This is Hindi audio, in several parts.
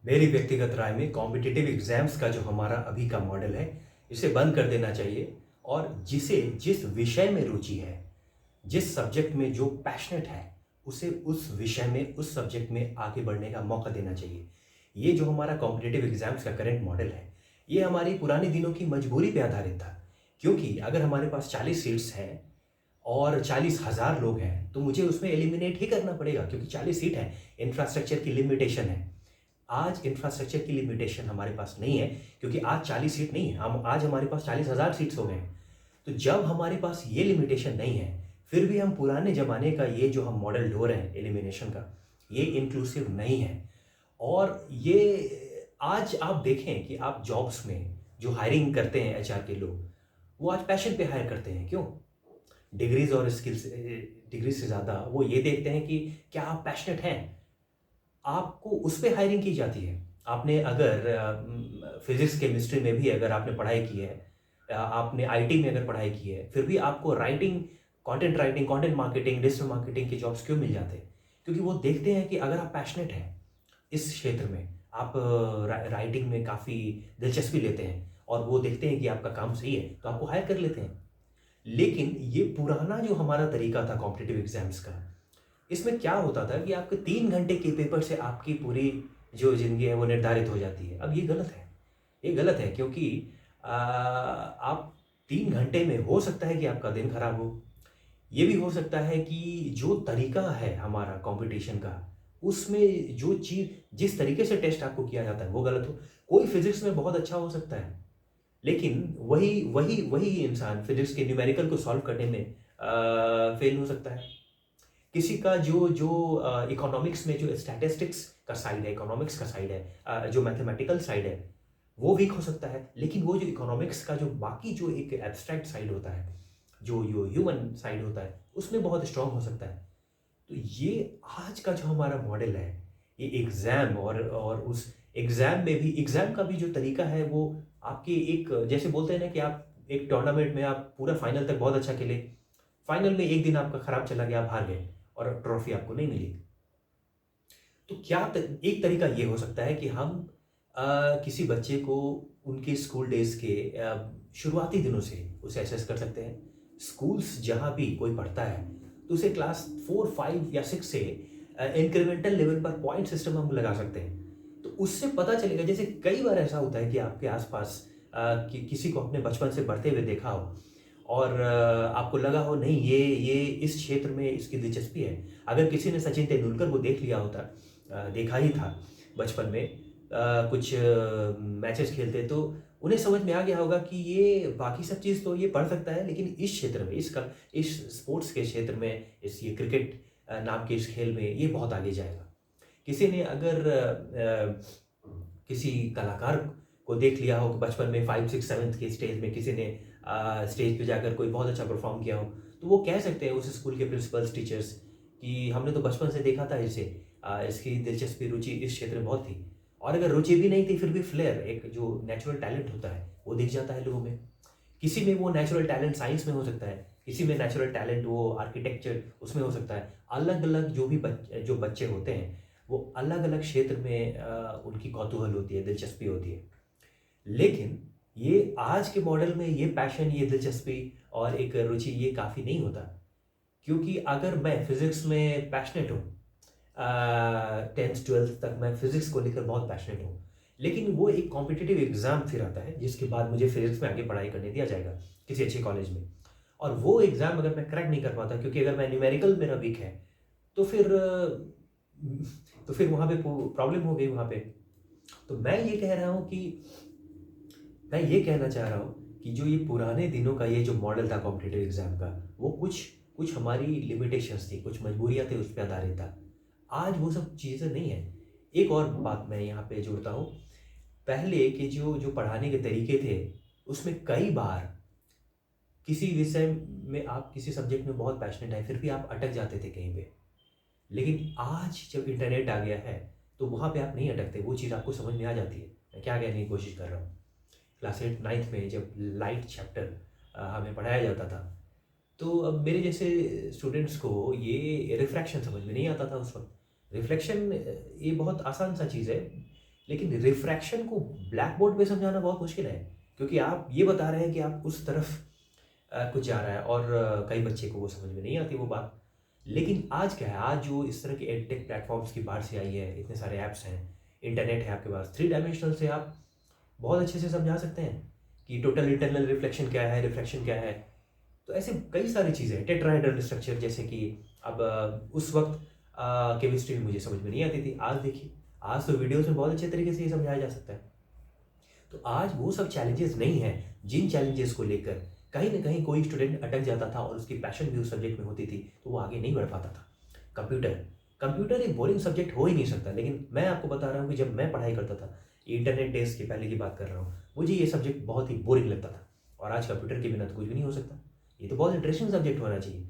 मेरी व्यक्तिगत राय में कॉम्पिटिटिव एग्जाम्स का जो हमारा अभी का मॉडल है, इसे बंद कर देना चाहिए और जिसे जिस विषय में रुचि है, जिस सब्जेक्ट में जो पैशनेट है, उसे उस विषय में, उस सब्जेक्ट में आगे बढ़ने का मौका देना चाहिए। ये जो हमारा कॉम्पिटिटिव एग्जाम्स का करंट मॉडल है, ये हमारी पुराने दिनों की मजबूरी पे आधारित था। क्योंकि अगर हमारे पास 40 सीट्स हैं और 40,000 लोग हैं, तो मुझे उसमें एलिमिनेट ही करना पड़ेगा क्योंकि 40 सीट है, इंफ्रास्ट्रक्चर की लिमिटेशन है। आज इंफ्रास्ट्रक्चर की लिमिटेशन हमारे पास नहीं है क्योंकि आज 40 सीट नहीं है, हम आज हमारे पास 40,000 सीट्स हो गए हैं। तो जब हमारे पास ये लिमिटेशन नहीं है, फिर भी हम पुराने ज़माने का ये जो हम मॉडल ढो रहे हैं एलिमिनेशन का, ये इंक्लूसिव नहीं है। और ये आज आप देखें कि आप जॉब्स में जो हायरिंग करते हैं एचआर के लोग, वो आज पैशन पे हायर करते हैं। क्यों? डिग्रीज और स्किल्स, डिग्री से ज़्यादा वो ये देखते हैं कि क्या आप पैशनेट हैं। आपको उस पे हायरिंग की जाती है। आपने अगर फिजिक्स केमिस्ट्री में भी अगर आपने पढ़ाई की है, आपने आईटी में अगर पढ़ाई की है, फिर भी आपको writing, content marketing, digital marketing के जॉब्स क्यों मिल जाते हैं? क्योंकि वो देखते हैं कि अगर आप पैशनेट हैं इस क्षेत्र में, आप राइटिंग में काफ़ी दिलचस्पी लेते हैं और वो देखते हैं कि आपका काम सही है, तो आपको हायर कर लेते हैं। लेकिन ये पुराना जो हमारा तरीका था कॉम्पिटिटिव एग्जाम्स का, इसमें क्या होता था कि आपके 3 घंटे के पेपर से आपकी पूरी जो ज़िंदगी है वो निर्धारित हो जाती है। अब ये गलत है। ये गलत है क्योंकि आप 3 घंटे में हो सकता है कि आपका दिन खराब हो। ये भी हो सकता है कि जो तरीका है हमारा कंपटीशन का, उसमें जो चीज़, जिस तरीके से टेस्ट आपको किया जाता है वो गलत हो। कोई फिज़िक्स में बहुत अच्छा हो सकता है, लेकिन वही वही वही इंसान फिज़िक्स के न्यूमेरिकल को सॉल्व करने में फ़ेल हो सकता है। किसी का जो जो इकोनॉमिक्स में जो स्टैटिस्टिक्स का साइड है, इकोनॉमिक्स का साइड है, जो मैथमेटिकल साइड है, वो वीक हो सकता है। लेकिन वो जो इकोनॉमिक्स का जो बाकी जो एक एब्स्ट्रैक्ट साइड होता है, जो जो ह्यूमन साइड होता है, उसमें बहुत स्ट्रांग हो सकता है। तो ये आज का जो हमारा मॉडल है, ये एग्ज़ाम और उस एग्ज़ाम में भी, एग्ज़ाम का भी जो तरीका है वो आपके एक, जैसे बोलते हैं ना कि आप एक टूर्नामेंट में आप पूरा फाइनल तक बहुत अच्छा खेले, फाइनल में एक दिन आपका खराब चला गया, आप हार गए और ट्रॉफी आपको नहीं मिली। तो एक तरीका ये हो सकता है कि हम किसी बच्चे को उनके स्कूल डेज के शुरुआती दिनों से उसे असेस कर सकते हैं। स्कूल्स जहाँ भी कोई पढ़ता है, तो उसे क्लास 4, 5 या 6 से इंक्रीमेंटल लेवल पर पॉइंट सिस्टम हम लगा सकते हैं। तो उससे पता चलेगा, जैसे कई बार ऐसा होता है कि आपके आसपास किसी को अपने बचपन से बढ़ते हुए देखा हो और आपको लगा हो नहीं, ये इस क्षेत्र में इसकी दिलचस्पी है। अगर किसी ने सचिन तेंदुलकर को देख लिया होता, देखा ही था बचपन में, कुछ मैचेस खेलते, तो उन्हें समझ में आ गया होगा कि ये बाकी सब चीज़ तो ये पढ़ सकता है, लेकिन इस क्षेत्र में, इस स्पोर्ट्स के क्षेत्र में, इस ये क्रिकेट नाम के इस खेल में ये बहुत आगे जाएगा। किसी ने अगर किसी कलाकार को देख लिया हो कि बचपन में 5, 6, 7 के स्टेज में किसी ने स्टेज पे जाकर कोई बहुत अच्छा परफॉर्म किया हो, तो वो कह सकते हैं उस स्कूल के प्रिंसिपल्स, टीचर्स, कि हमने तो बचपन से देखा था इसे, इसकी दिलचस्पी, रुचि इस क्षेत्र में बहुत थी। और अगर रुचि भी नहीं थी, फिर भी फ्लेयर, एक जो नेचुरल टैलेंट होता है वो दिख जाता है लोगों में। किसी में वो नेचुरल टैलेंट साइंस में हो सकता है, किसी में नेचुरल टैलेंट वो आर्किटेक्चर उसमें हो सकता है। अलग अलग जो बच्चे होते हैं, वो अलग अलग क्षेत्र में उनकी कौतूहल होती है, दिलचस्पी होती है। लेकिन ये आज के मॉडल में ये पैशन, ये दिलचस्पी और एक रुचि, ये काफ़ी नहीं होता। क्योंकि अगर मैं फिज़िक्स में पैशनेट हूँ, 10th 12th तक मैं फिज़िक्स को लेकर बहुत पैशनेट हूँ, लेकिन वो एक कॉम्पिटिटिव एग्ज़ाम फिर आता है जिसके बाद मुझे फिज़िक्स में आगे पढ़ाई करने दिया जाएगा किसी अच्छे कॉलेज में। और वो एग्ज़ाम अगर मैं क्रैक नहीं कर पाता, क्योंकि अगर मैं न्यूमेरिकल मेरा वीक है, तो फिर तो फिर वहाँ पे प्रॉब्लम हो गई वहाँ पे। तो मैं ये कहना चाह रहा हूँ कि जो ये पुराने दिनों का ये जो मॉडल था कॉम्पिटिटिव एग्ज़ाम का, वो कुछ कुछ हमारी लिमिटेशंस थी, कुछ मजबूरियाँ थी, उस पे आधारित था। आज वो सब चीज़ें नहीं है। एक और बात मैं यहाँ पे जोड़ता हूँ, पहले के जो जो पढ़ाने के तरीके थे, उसमें कई बार किसी विषय में, आप किसी सब्जेक्ट में बहुत पैशनेट हैं, फिर भी आप अटक जाते थे कहीं पे। लेकिन आज जब इंटरनेट आ गया है, तो वहाँ पे आप नहीं अटकते, वो चीज़ आपको समझ में आ जाती है। मैं क्या कहने की कोशिश कर रहा हूँ, क्लास 8 9th में जब लाइट चैप्टर हमें पढ़ाया जाता था, तो अब मेरे जैसे स्टूडेंट्स को ये रिफ्रैक्शन समझ में नहीं आता था उस वक़्त। रिफ्लेक्शन ये बहुत आसान सा चीज़ है, लेकिन रिफ्रैक्शन को ब्लैक बोर्ड पे समझाना बहुत मुश्किल है, क्योंकि आप ये बता रहे हैं कि आप उस तरफ कुछ जा रहा है और कई बच्चे को वो समझ में नहीं आती वो बात। लेकिन आज क्या है, आज जो इस तरह के एडटेक प्लेटफॉर्म्स की बाहर से आई है, इतने सारे ऐप्स हैं, इंटरनेट है आपके पास, थ्री डायमेंशनल से आप बहुत अच्छे से समझा सकते हैं कि टोटल इंटरनल रिफ्लेक्शन क्या है, रिफ्रैक्शन क्या है। तो ऐसे कई सारी चीज़ें हैं, टेट्राहेड्रल स्ट्रक्चर, जैसे कि अब उस वक्त केमिस्ट्री में मुझे समझ में नहीं आती थी, आज देखिए, आज तो वीडियोस में बहुत अच्छे तरीके से ये समझाया जा सकता है। तो आज वो सब चैलेंजेस नहीं हैं, जिन चैलेंजेस को लेकर कहीं ना कहीं कोई स्टूडेंट अटक जाता था और उसकी पैशन भी उस सब्जेक्ट में होती थी तो वो आगे नहीं बढ़ पाता था। कंप्यूटर, कंप्यूटर एक बोरिंग सब्जेक्ट हो ही नहीं सकता, लेकिन मैं आपको बता रहा हूँ कि जब मैं पढ़ाई करता था, इंटरनेट डेज के पहले की बात कर रहा हूँ, मुझे ये सब्जेक्ट बहुत ही बोरिंग लगता था। और आज कंप्यूटर के बिना तो कुछ भी नहीं हो सकता, ये तो बहुत इंटरेस्टिंग सब्जेक्ट होना चाहिए।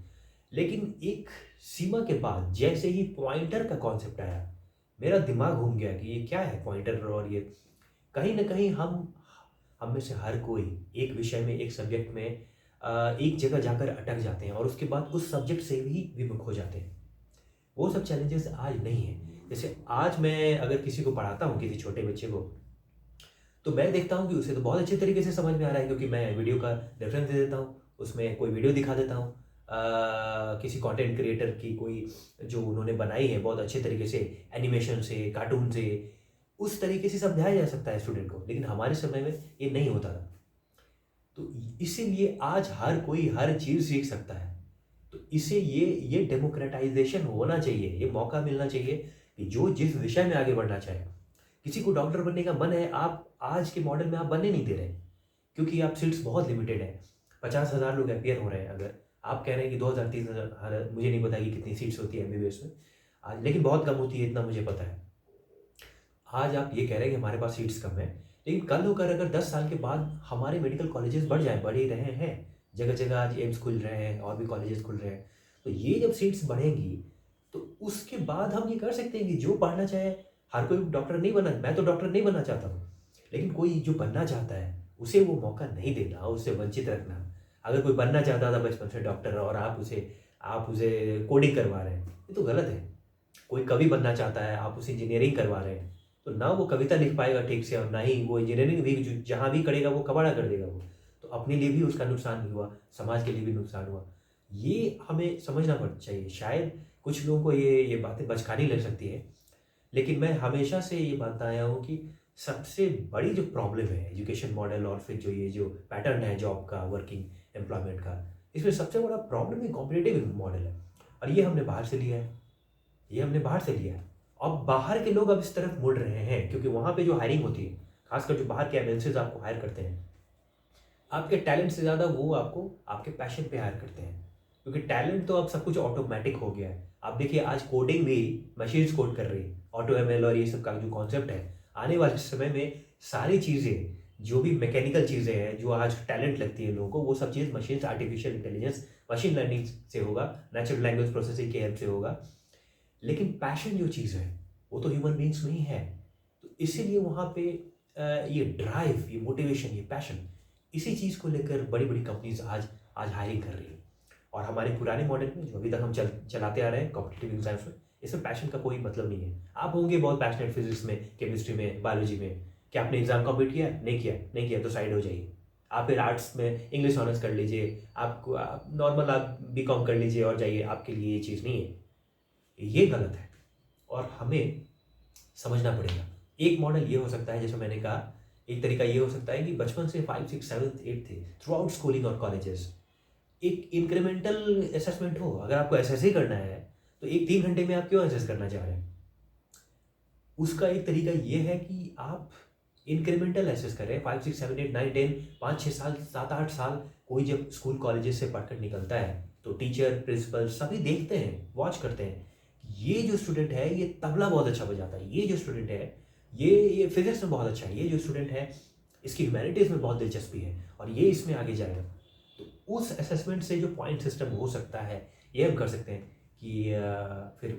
लेकिन एक सीमा के बाद जैसे ही पॉइंटर का कॉन्सेप्ट आया, मेरा दिमाग घूम गया कि ये क्या है पॉइंटर। और ये कहीं ना कहीं हम में से हर कोई एक विषय में, एक सब्जेक्ट में एक जगह जाकर अटक जाते हैं और उसके बाद उस सब्जेक्ट से भी विमुख हो जाते हैं। वो सब चैलेंजेस आज नहीं है। जैसे आज मैं अगर किसी को पढ़ाता हूँ, किसी छोटे बच्चे को, तो मैं देखता हूँ कि उसे तो बहुत अच्छे तरीके से समझ में आ रहा है, क्योंकि मैं वीडियो का रेफरेंस दे देता हूँ, उसमें कोई वीडियो दिखा देता हूँ, किसी कंटेंट क्रिएटर की कोई जो उन्होंने बनाई है बहुत अच्छे तरीके से, एनिमेशन से, कार्टून से, उस तरीके से समझाया जा सकता है स्टूडेंट को। लेकिन हमारे समय में ये नहीं होता था। तो इसीलिए आज हर कोई हर चीज़ सीख सकता है। तो इसे ये डेमोक्रेटाइजेशन होना चाहिए, ये मौका मिलना चाहिए कि जो जिस विषय में आगे बढ़ना चाहे। किसी को डॉक्टर बनने का मन है, आप आज के मॉडल में आप बनने नहीं दे रहे, क्योंकि आप सीट्स बहुत लिमिटेड है। 50,000 लोग अपियर हो रहे हैं, अगर आप कह रहे हैं कि 2,000 3,000, मुझे नहीं पता कि कितनी सीट्स होती है एमबीबीएस में आज, लेकिन बहुत कम होती है, इतना मुझे पता है। आज आप ये कह रहे हैं कि हमारे पास सीट्स कम है, लेकिन कल होकर अगर 10 साल के बाद हमारे मेडिकल कॉलेजेस बढ़ जाए, बढ़ ही रहे हैं, जगह जगह आज एम्स खुल रहे हैं और भी कॉलेजेस खुल रहे हैं, तो ये जब सीट्स बढ़ेंगी तो उसके बाद हम ये कर सकते हैं कि जो पढ़ना चाहे, हर कोई डॉक्टर नहीं बना, मैं तो डॉक्टर नहीं बनना चाहता हूँ, लेकिन कोई जो बनना चाहता है उसे वो मौका नहीं देना, उससे वंचित रखना। अगर कोई बनना चाहता था बचपन से डॉक्टर और आप उसे कोडिंग करवा रहे हैं, ये तो गलत है। कोई कवि बनना चाहता है, आप उसे इंजीनियरिंग करवा रहे हैं, तो ना वो कविता लिख पाएगा ठीक से, और ना ही वो इंजीनियरिंग भी जहाँ भी करेगा वो कबाड़ा कर देगा वो। तो अपने लिए भी उसका नुकसान भी हुआ, समाज के लिए भी नुकसान हुआ। ये हमें समझना पड़ चाहिए। शायद कुछ लोगों को ये बातें बचकानी लग सकती है, लेकिन मैं हमेशा से ये मानता आया हूँ कि सबसे बड़ी जो प्रॉब्लम है एजुकेशन मॉडल और फिर जो ये जो पैटर्न है जॉब का, वर्किंग एम्प्लॉयमेंट का, इसमें सबसे बड़ा प्रॉब्लम ही कॉम्पिटिटिव मॉडल है। और ये हमने बाहर से लिया है, ये हमने बाहर से लिया है। अब बाहर के लोग अब इस तरफ मुड़ रहे हैं, क्योंकि वहाँ पे जो हायरिंग होती है, खासकर जो बाहर के एमएनसीज आपको हायर करते हैं, आपके टैलेंट से ज़्यादा वो आपको आपके पैशन पे हायर करते हैं, क्योंकि टैलेंट तो अब सब कुछ ऑटोमेटिक हो गया है। आप देखिए आज कोडिंग भी मशीन्स कोड कर रही है, ऑटो एमएल और ये सब का जो कॉन्सेप्ट है, आने वाले समय में सारी चीज़ें जो भी मैकेनिकल चीज़ें हैं, जो आज टैलेंट लगती है लोगों को, वो सब चीज़ machines, artificial intelligence, machine learning से होगा, नेचुरल लैंग्वेज प्रोसेसिंग के हेल्प से होगा। लेकिन पैशन जो चीज़ है वो तो ह्यूमन बींग्स में ही है। तो इसीलिए वहाँ पे ये ड्राइव, ये मोटिवेशन, ये पैशन, इसी चीज़ को लेकर बड़ी बड़ी कंपनीज आज आज हायरिंग कर रही है। और हमारे पुराने मॉडल में जो अभी तक हम चलाते आ रहे हैं कॉम्पिटिटिव एग्जाम्स में, इसमें पैशन का कोई मतलब नहीं है। आप होंगे बहुत पैशनेट फिजिक्स में, केमिस्ट्री में, बायोलॉजी में, क्या आपने एग्जाम कम्प्लीट किया? नहीं किया, नहीं किया तो साइड हो जाइए। आप फिर आर्ट्स में इंग्लिश ऑनर्स कर लीजिए, आपको नॉर्मल आप बीकॉम कर लीजिए और जाइए, आपके लिए ये चीज़ नहीं है, ये गलत है और हमें समझना पड़ेगा। एक मॉडल ये हो सकता है, जैसे मैंने कहा, एक तरीका ये हो सकता है कि बचपन से 5 6 7 8 थे, थ्रू आउट स्कूलिंग और कॉलेजेस एक इंक्रीमेंटल असेसमेंट हो। अगर आपको एसएस ही करना है तो एक 3 घंटे में आप क्यों एसएस करना चाह रहे हैं? उसका एक तरीका ये है कि आप इंक्रीमेंटल एसेस करें। 5 6 7 8 9 10 5 6 साल 7 8 साल कोई जब स्कूल कॉलेजेस से पढ़कर निकलता है तो टीचर, प्रिंसिपल सभी देखते हैं, वॉच करते हैं, ये जो स्टूडेंट है ये तबला बहुत अच्छा बजाता है, ये जो स्टूडेंट है ये फिजिक्स में बहुत अच्छा है, ये जो स्टूडेंट है इसकी ह्यूमैनिटीज़ में बहुत दिलचस्पी है और ये इसमें आगे जाएगा। तो उस असेसमेंट से जो पॉइंट सिस्टम हो सकता है, ये हम कर सकते हैं कि फिर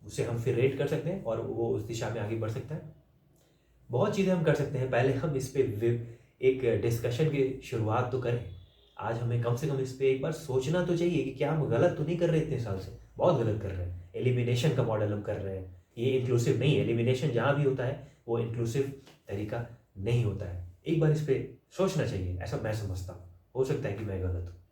उसे हम फिर रेट कर सकते हैं और वो उस दिशा में आगे बढ़ सकता है। बहुत चीज़ें हम कर सकते हैं। पहले हम इस पे एक डिस्कशन की शुरुआत तो करें। आज हमें कम से कम इस पे एक बार सोचना तो चाहिए कि क्या हम गलत तो नहीं कर रहे इतने साल से। बहुत गलत कर रहे हैं। एलिमिनेशन का मॉडल हम कर रहे हैं, ये इंक्लूसिव नहीं है। एलिमिनेशन जहाँ भी होता है वो इंक्लूसिव तरीका नहीं होता है। एक बार इस पे सोचना चाहिए, ऐसा मैं समझता हूँ। हो सकता है कि मैं गलत हूँ।